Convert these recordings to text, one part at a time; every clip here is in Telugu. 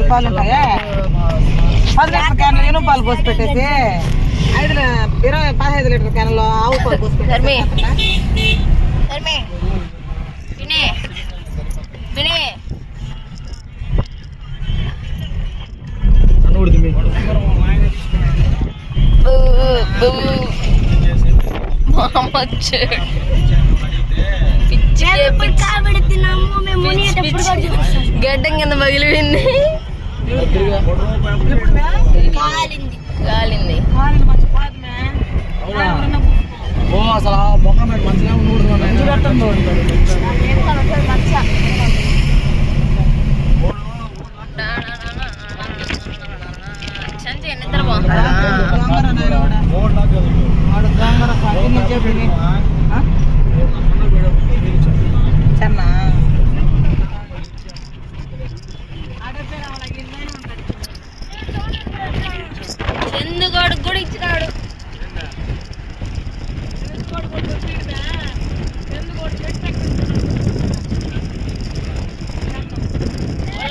పాలు ఉంటాయా 10 లీటర్ క్యాన్లు ఎనుము పాలు పోసి పెట్టేసి 15 లీటర్ క్యాన్లో ఆవు పాలు పోసి పెట్టేసి గడ్డం కింద పగిలిపోయింది కాలింది అసలు మొక్క మంచిగా నిద్ర బాగుందా చందుగోడు కూడా ఇచ్చినాడు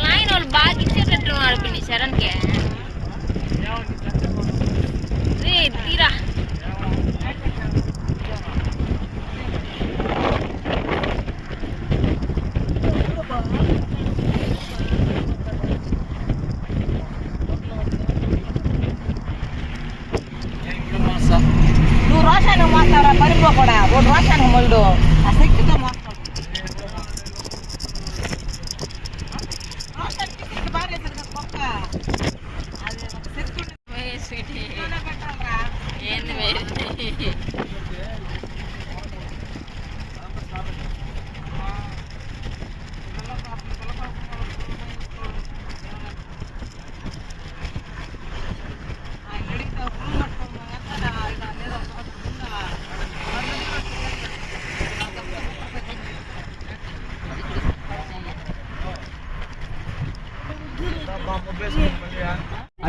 ఆయన వాళ్ళు బాగా ఇచ్చేటట్టు ఆడుకుని శరణ్కి తీరా నువ్వు రోషానికి మోస్తారా పరిపో కూడా ఒకటి రోషానికి మొల్లు ఆ శక్తితో మోస్తావు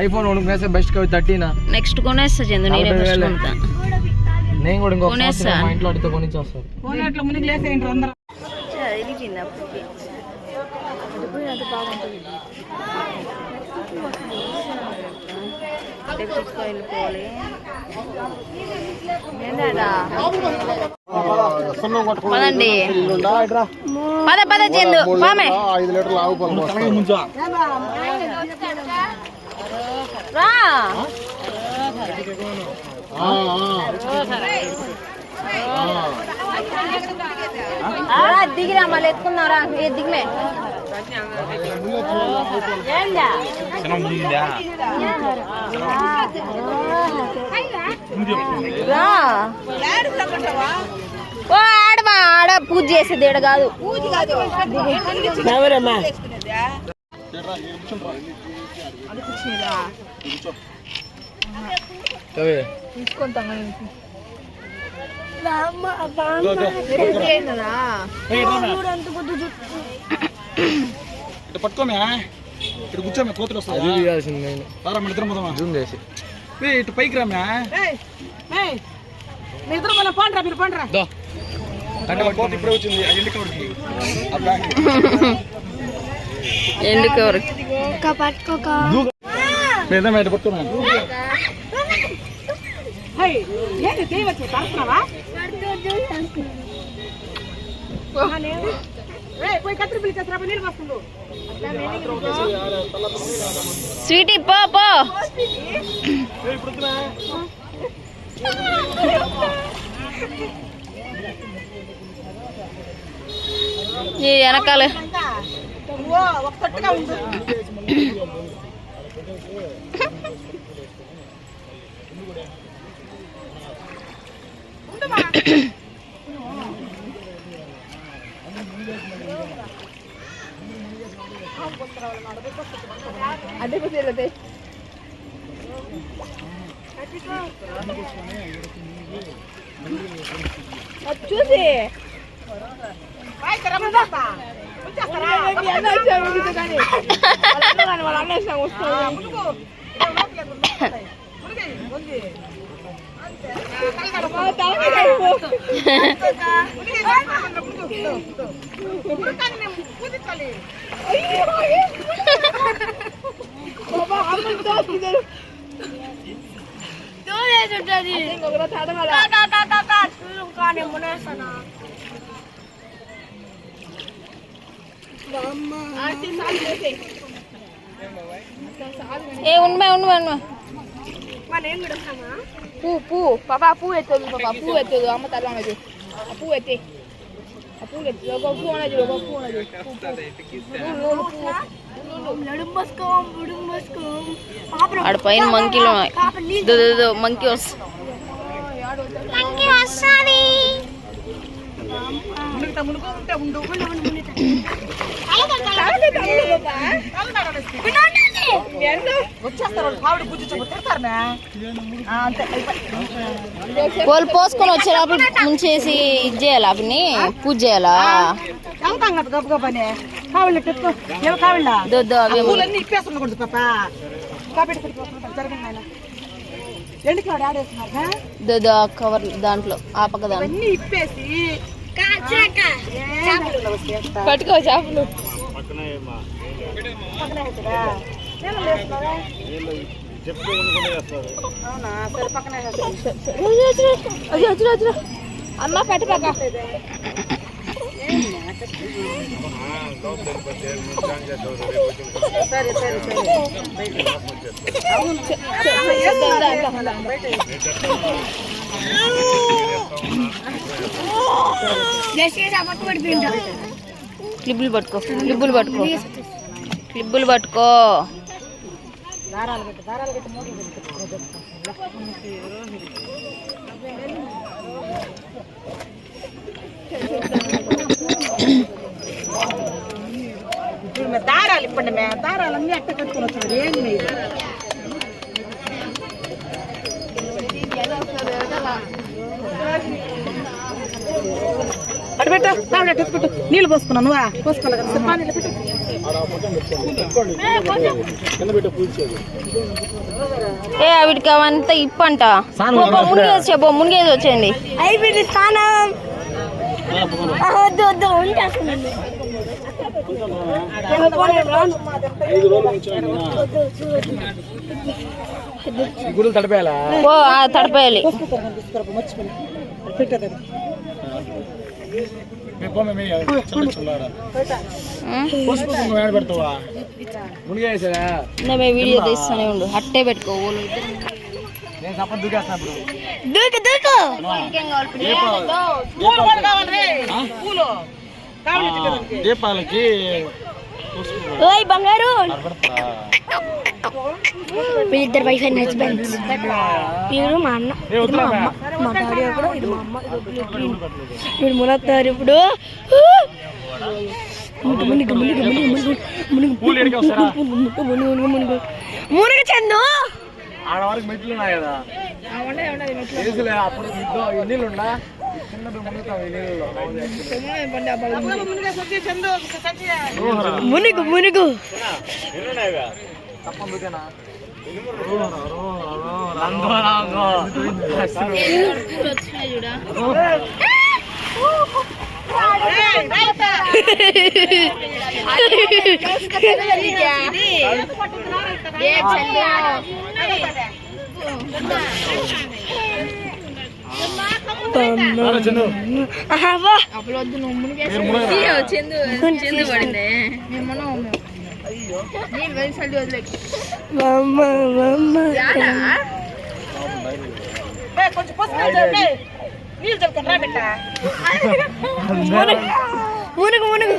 ఐఫోన్ కొనుక్కునేస్తే బెస్ట్ కవి 13 నెక్స్ట్ కొనేస్తా చందు నేనే ఫస్ట్ కొనుక్తా నేను కూడా ఇంకో మా ఇంట్లో అడిగితే కొనిచ్చి వస్తారు కోనేట్లో మునిగి లేసేయండి అందరూ పదండి పద చందు పామే 5 లీటర్లు ఆవు పాలు రా దిగిరా మళ్ళీ ఎత్తుకున్నారా దిగమే ఓ ఆడమా ఆడ పూజ చేసేది ఏడ కాదు పట్టుకోమే ఇక్కడ కూర్చోమే కోతులు వస్తాయి ఇటు పైకి రామే మీరు పండ్రా కోత ఇప్పుడే వచ్చింది ఎందుకు పట్టుకోమే స్వీటీ పో పో ఈ వెనకాల అదే చూసి ఏ ఉండే పూ పాపా పూ ఎత్తదు పాపా పూ ఎత్తదు అమ్మ తల అనేది పూ ఎత్తే పూ ఎత్తు ఒక పూ అనేది ఒక పూ అనేది ఆడ పైన మంకీలో మంకీ వస్తుంది వాళ్ళు పోసుకొని వచ్చేటప్పుడు ముంచేసి ఇది చేయాలా అవిని పూజ చేయాలా కవర్ దాంట్లో ఆ పక్క దాంట్లో ఇప్పేసి పట్టుకో చేపలు అమ్మ పట్టు పక్క సరే సరే క్లిబ్బులు పట్టుకో క్లిబ్బులు పట్టుకో క్లిబ్బులు పట్టుకో దారాలు ఇప్పండి మే దారాలన్నీ అట్ట కట్టుకొని వచ్చాడు ఏంది మీరు అటు పెట్టు తాడు పెట్టు నీళ్ళు పోసుకున్నా నువ్వా పోసుకోవాలి కదా ఏ వీటికి అవంతా ఇప్పంట మునిగేసి చెప్పు మునిగేసి వచ్చేయండి అయిపోయింది స్నానం వద్దు వద్దు తడపేయాలి వీడియో తీస్తూనే ఉండు అట్టే పెట్టుకో దీపాలకి బంగారు వీళ్ళిద్దరు వైఫ్ అండ్ హస్బెండ్స్ వీడు మా అన్న ఇది మా అమ్మ మా డాడీ కూడా ఇది మా అమ్మ వీడు మునత్తారు ఇప్పుడు మునగ చందు ఆడవారికి మెట్లు ఉన్నాయి కదా అప్పుడు నీళ్ళు ఉండా మునుగు మునుగు మునుగు మునుగు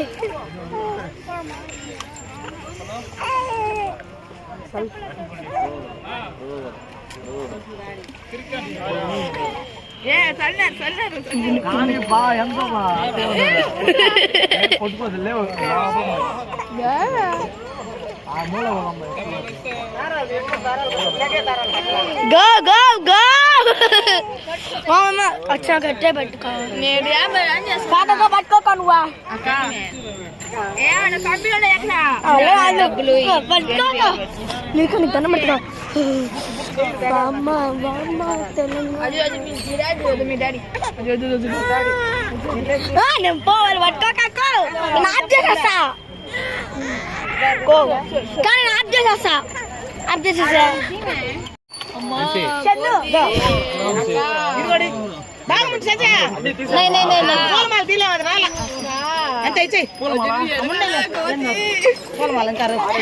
కానీ బా ఎంత కొట్టుకోదు లేవు గో గో గో వచ్చా గట్టే పట్టుకో కాకతో పట్టుకోక నువ్వా నీకు నీ తన పట్టుకో నేను పోవాలి పట్టుకోక ఆఫ్ చేసేస్తా కానీ ఆఫ్ చేసేస్తా ఆఫ్ చేసేసా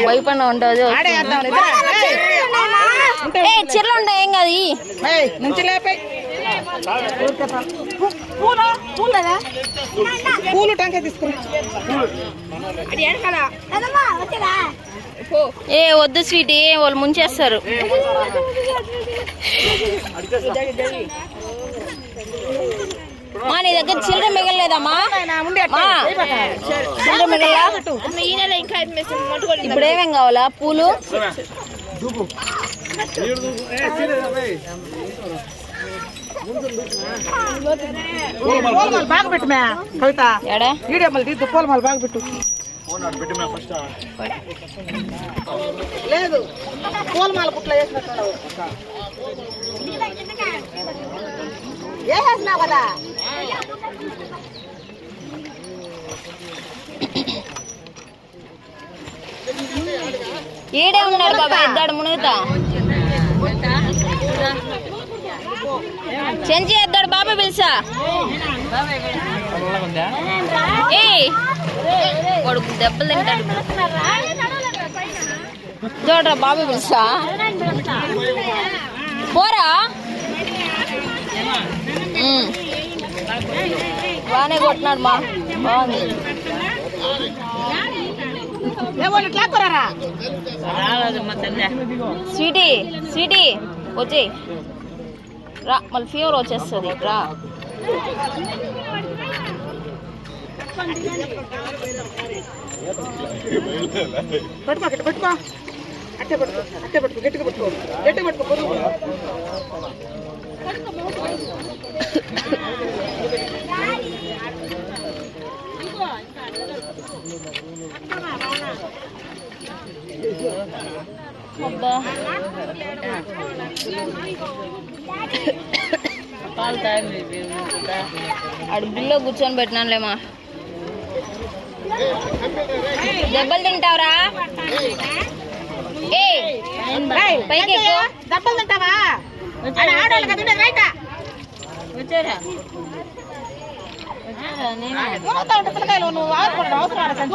భయపడిన ఉంటుంది చీరలు ఉంటాయి ఏం కాదు నుంచి లేపాయి పూలు టంకాయ తీసుకుని ఏ వద్దు స్వీటీ వాళ్ళు ముంచేస్తారు మా నీ దగ్గర చిల్లర మిగలలేదమ్మా చిల్లర మిగలా ఇప్పుడు ఏమేం కావాలా పూలు బాగా పెట్టుమే కవిత వీడియో మళ్ళీ తీద్దు పూలమాల బాగా పెట్టు లేదు పూలమాల పుట్ల వేసినట్టు వేసేసినావు కదా ఈడే ఉన్నాడు బాబా ఇద్దాడు మునుగుతా చెంచి ఎద్దాడు బాబా పిలుసా కొడుకు దెబ్బలు తింటాడు చూడరా బాబా పిలుసా పోరా బాగానే కొట్టినాడు మా బాగుంది స్వీటీ స్వీటీ వచ్చి రా మళ్ళీ ఫీవర్ వచ్చేస్తుంది రా పట్టుకో పట్టుకో అట్టే పట్టుకో అట్టే పట్టుకో గట్టిగా పట్టుకో గట్టిగా పట్టుకో అడుగుల్లో కూర్చొని పెట్టినానులేమా దెబ్బలు తింటావురా పైకి దెబ్బలు తింటావా ఆడవాళ్ళు కదా రైటా వచ్చారా నువ్వు అవసరం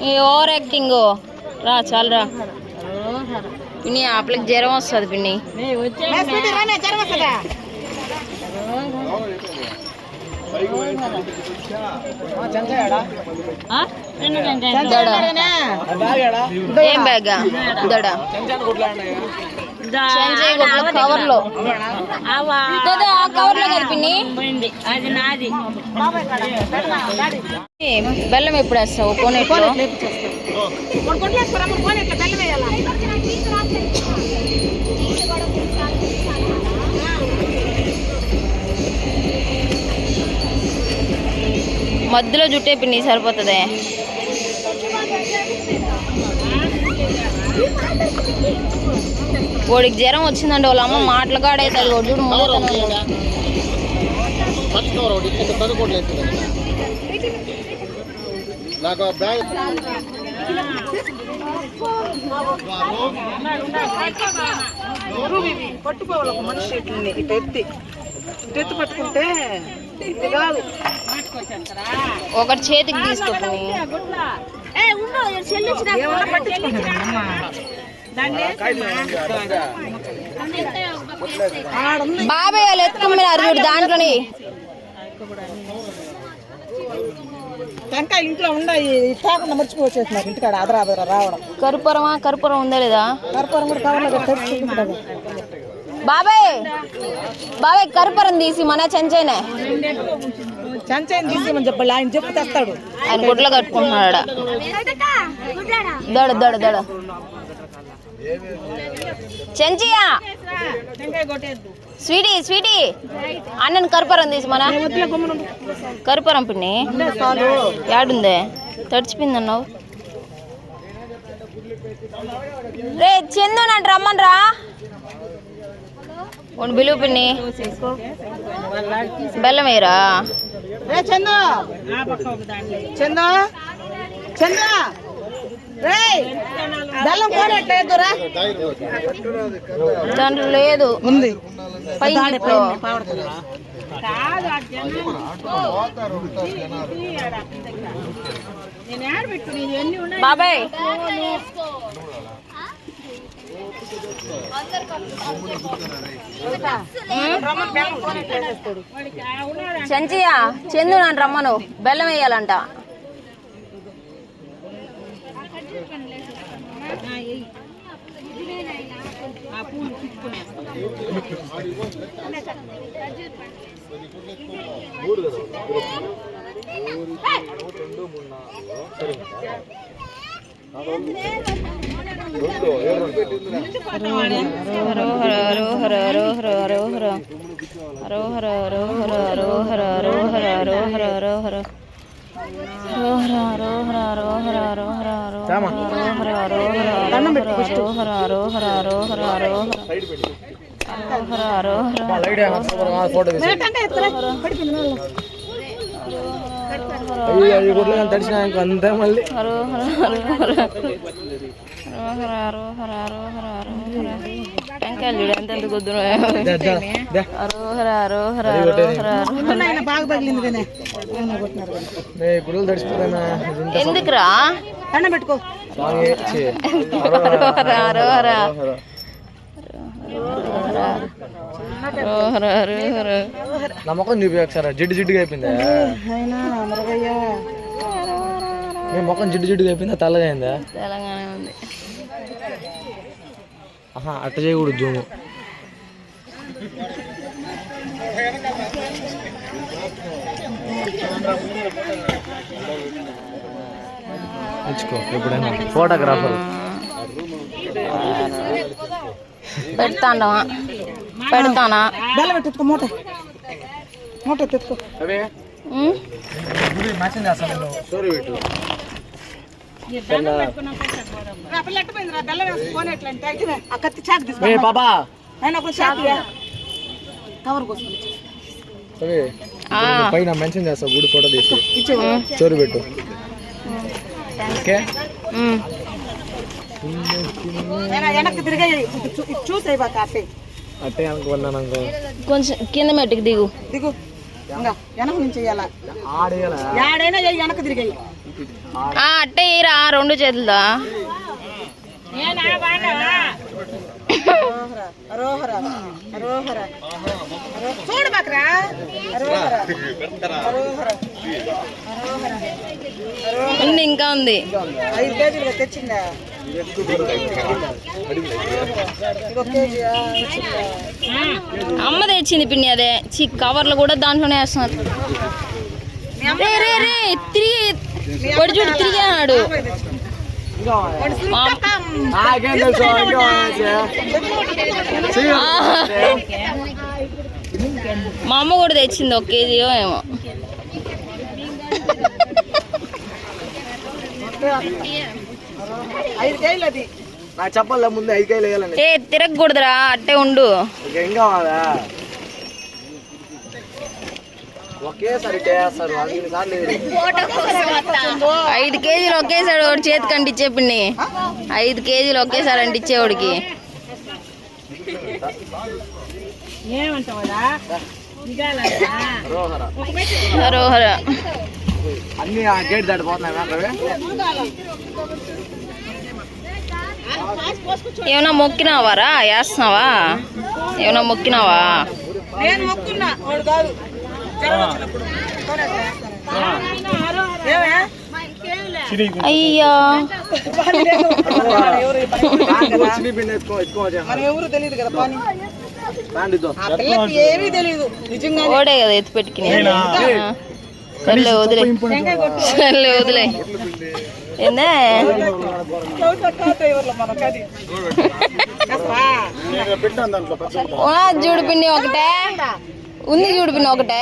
ఈ ఓవర్ యాక్టింగ్ రా చాలు రా పిన్ని ఆపలకి జ్వరం వస్తుంది పిన్ని జ్వరం వస్తుందా ఏం బ్యాగ్ దడ కవర్ లో ఆ కవర్ లో కదా పిన్ని బెల్లం ఎప్పుడు వేస్తావు కోనేట్లో మధ్యలో జుట్టే పిన్ని సరిపోతుంది వాడికి జ్వరం వచ్చిందండి వాళ్ళ అమ్మ మాటలు కాడైతుంది వాడు చూడు పట్టుకోవాలి ఒక మనిషి ఇట్లని ఇటు ఎత్తి పట్టుకుంటే ఇది కాదు ఒకటి చేతికి తీసుకుంటుంది బాబాయ్ వాళ్ళు ఎత్తుకున్నారు చూడు దాంట్లోని టెంకాయ ఇంట్లో ఉన్నాయి కాకుండా మర్చిపోవచ్చేస్తున్నారు ఇంటికాడ అదరా రావడం కర్పూరం ఉందా లేదా కర్పూరం కూడా కావాలి బాబాయ్ బాబాయ్ కర్పూరం తీసి మన చెంచైనే చంచైని తీసేమని చెప్పాలి, ఆయన చెప్పు తెస్తాడు. ఆయన గుడ్లు కట్టుకుంటున్నాడు. దడ దడ దడ చెంచియా స్వీటీ స్వీటీ అన్నను కర్పూరం తీసి మన కర్పూరం పిన్ని యాడుందే తడిచిపోయింది అన్నావు. రే చందు నన్ను రమ్మని రా ఒండు బిలువు పిన్ని బెల్లం వేయరా చందు చందు చందు బెల్లం కోడట్లేదురా దాంట్లో లేదు ఉంది పైన బాబాయ్ చెంచియా చందు నన్ను రమ్మను బెల్లం వేయాలంట. తడిచిన అంతే మళ్ళీ టెంకాయలు చూడు ఎంత కుదురు. గుడులు తడిచిపోతానా ఎందుకురా దండం పెట్టుకో. నా ముఖం చూపి ఒకసారి జిడ్డు జిడ్డుగా అయిపోయిందా? మీ ముఖం జిడ్డు జిడ్డుగా అయిపోయిందా తెల్లగా అయిందా? తెలంగాణ ఉంది. ఆహా అట్ట చేయకూడదు జూము. తెచ్చుకో ఎప్పుడైనా ఫోటోగ్రాఫర్ పెడతాండవా పెడతానా బెల్లం పెట్టుకో మూట మూట తెచ్చుకో. పైన మెన్షన్ చేస్తా గుడి ఫోటో తీసి చోరు పెట్టు. వెనక్కి తిరిగి చూసాయి అట్టే అనుకో వన్నాను కొంచెం కింద మెట్టుకు దిగు దిగు వెనక నుంచి ఏడైనా వెనక్కి తిరిగాయి. అట్టే ఇరా రెండు చేతులదా చూడు బాకరా ఇంకా ఉంది. 5 కేజీలు తెచ్చిందా? అమ్మ తెచ్చింది పిన్ని. అదే కవర్లు కూడా దాంట్లోనే వేస్తున్నారు. రే రే రే తిరిగి పొడి చూడు తిరిగాడు. మా అమ్మ కూడా తెచ్చింది 1 కేజీయో ఏమో. నాకు చెప్పాలి ముందు 5 కేజీలు వేయాలని. ఏ తిరగకూడదురా అట్టే ఉండు. ఏం కావాలా ఒకేసారి చేస్తారు 5 కేజీలు ఒకేసారి ఒకటి చేతికి అంటించే పిన్ని. 5 కేజీలు ఒకేసారి అంటించేవాడికి హరోహర అన్ని గేట్ దాటిపోతున్నాయి. ఏమన్నా మొక్కినావారా? వేస్తున్నావా? ఏమన్నా మొక్కినావా? అయ్యా ఎవరు తెలియదు కదా. ఆ పిల్లకి ఏమీ తెలియదు నిజంగా. ఓడే కదా ఎత్తి పెట్టుకుని. సర్లే వదిలే, సర్లే వదిలే. ఏందా జూడిపిండి ఒకటే ఉంది, జూడిపిండి ఒకటే.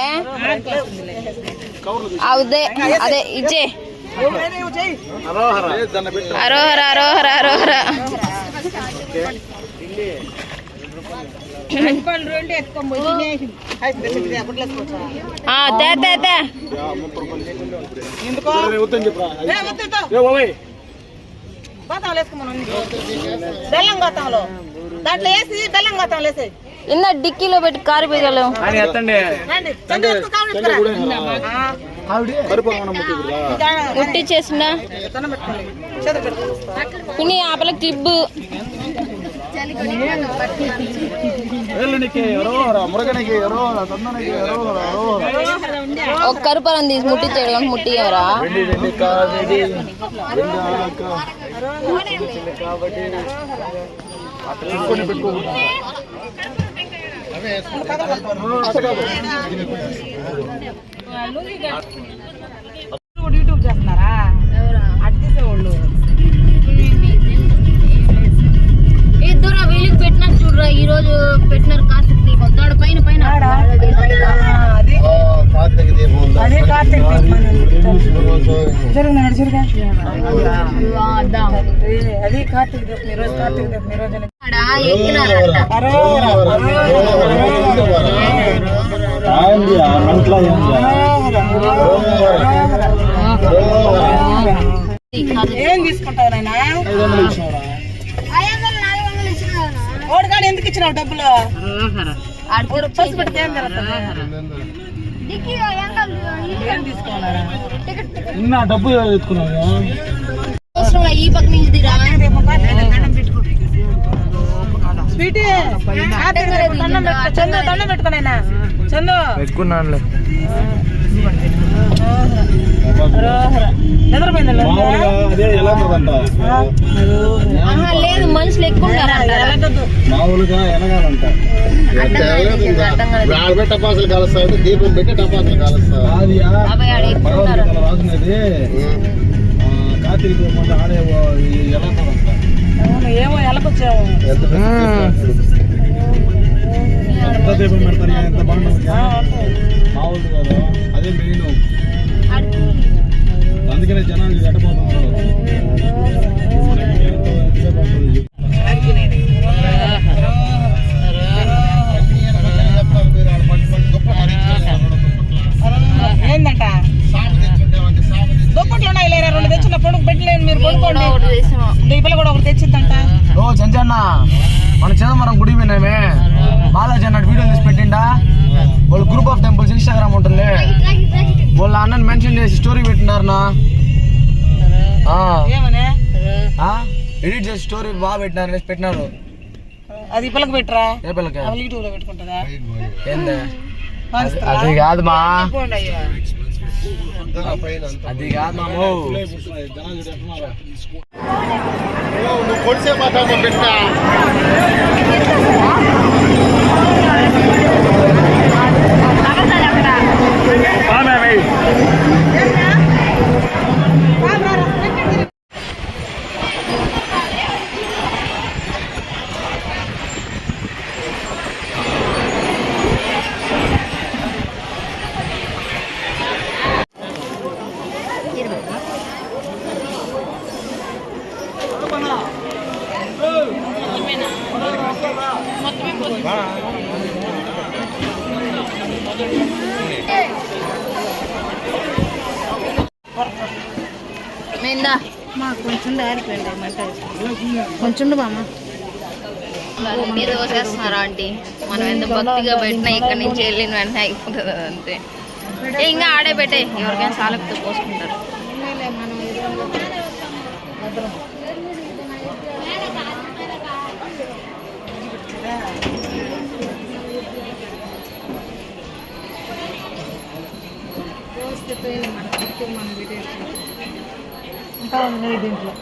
అదే అదే ఇచ్చే. అరోహర అరోహర అరోహర. బెల్లం గోతంలో దాంట్లో వేసి బెల్లం గోతంలో వేసి ఇందా డిక్కీలో పెట్టి కారు పోయగలం. ముట్టి చేసిందా పిన్ని ఆపల క్లిప్. ఒక కరుపరం తీసి ముట్టించాడు కానీ ముట్టియవరా. యూట్యూబ్ చేస్తున్నారా అడ్డేసేవాళ్ళు. ఇద్దరు వీళ్ళకి పెట్టినారు చూడరా, ఈ రోజు పెట్టినారు కార్తీక్ దీపం. దాడు పైన పైన అదే కార్తీక్ అది కార్తీక్ దీపం. ఈ రోజు కార్తీక్ దీపం. ఈ రోజు ఏం తీసుకుంటావు నాయనా? ఓడికాడు ఎందుకు ఇచ్చినావు డబ్బులు? పసుపు పెడితే ఏం జరుగుతుంది? ఏం తీసుకోవాలా? డబ్బు ఎత్తుకున్నావు ఈ పక్క నుంచి స్వీటీ చందు దండం పెట్టుకున్నాయినా. చందు పెట్టుకున్నానులే. లేదు, మనుషులు ఎక్కువ మామూలుగా ఎనగాలంట. టపాసులు కలుస్తాడు, దీపం పెట్టి టపాసులు కలుస్తాడు. రాసినది కార్తీక దీపం ఆడే ఎలాంటదంట. ఏమో ఎలాకొచ్చావు. ఎంత దీపం పెడతారు, ఎంత బాగుంటుంది మామూలు కదా. అదే మెయిన్, అందుకనే జనాలు ఎట్టపోతున్నారు. ఏందంట దుప్పట్లు ఉన్నాయి లేరా? రెండు తెచ్చిన పొడుగు పెట్టలేను, మీరు కొనుక్కోండి. దీపలు కూడా ఒకటి తెచ్చిందంట. ఓ చంచన్న, మన చిదంబరం గుడి విన్నామే, బాలాజీ అన్నట్టు వీడియో తీసి పెట్టిండా. వాళ్ళు గ్రూప్ ఆఫ్ టెంపుల్స్ ఇన్స్టాగ్రామ్ ఉంటుంది, వాళ్ళ అన్నని మెన్షన్ చేసి స్టోరీ పెట్టినారు. ఎడిట్ చేసి స్టోరీ బాగా పెట్టినారు. అది పిల్లకి పెట్టరా? ఏ పిల్లకి? యూట్యూబ్ లో పెట్టుకుంటుందా? ఏంది అది కాదు మా, అది కాదు మామూ. నువ్వు కొడిసే మాట్లాడమా పెట్టా. కొంచెం దారిపోయింది, కొంచెం బామ్మ మీద పోసేస్తున్నారా ఆంటీ. మనం ఎంత భక్తిగా పెట్టినా ఇక్కడ నుంచి వెళ్ళిన వెంటనే అయిపోతుంది అంతే. ఇంకా ఆడే పెట్టే, ఎవరికైనా సాలకుతో పోసుకుంటారు. ఇంకా ఉన్నాయి దీంట్లో.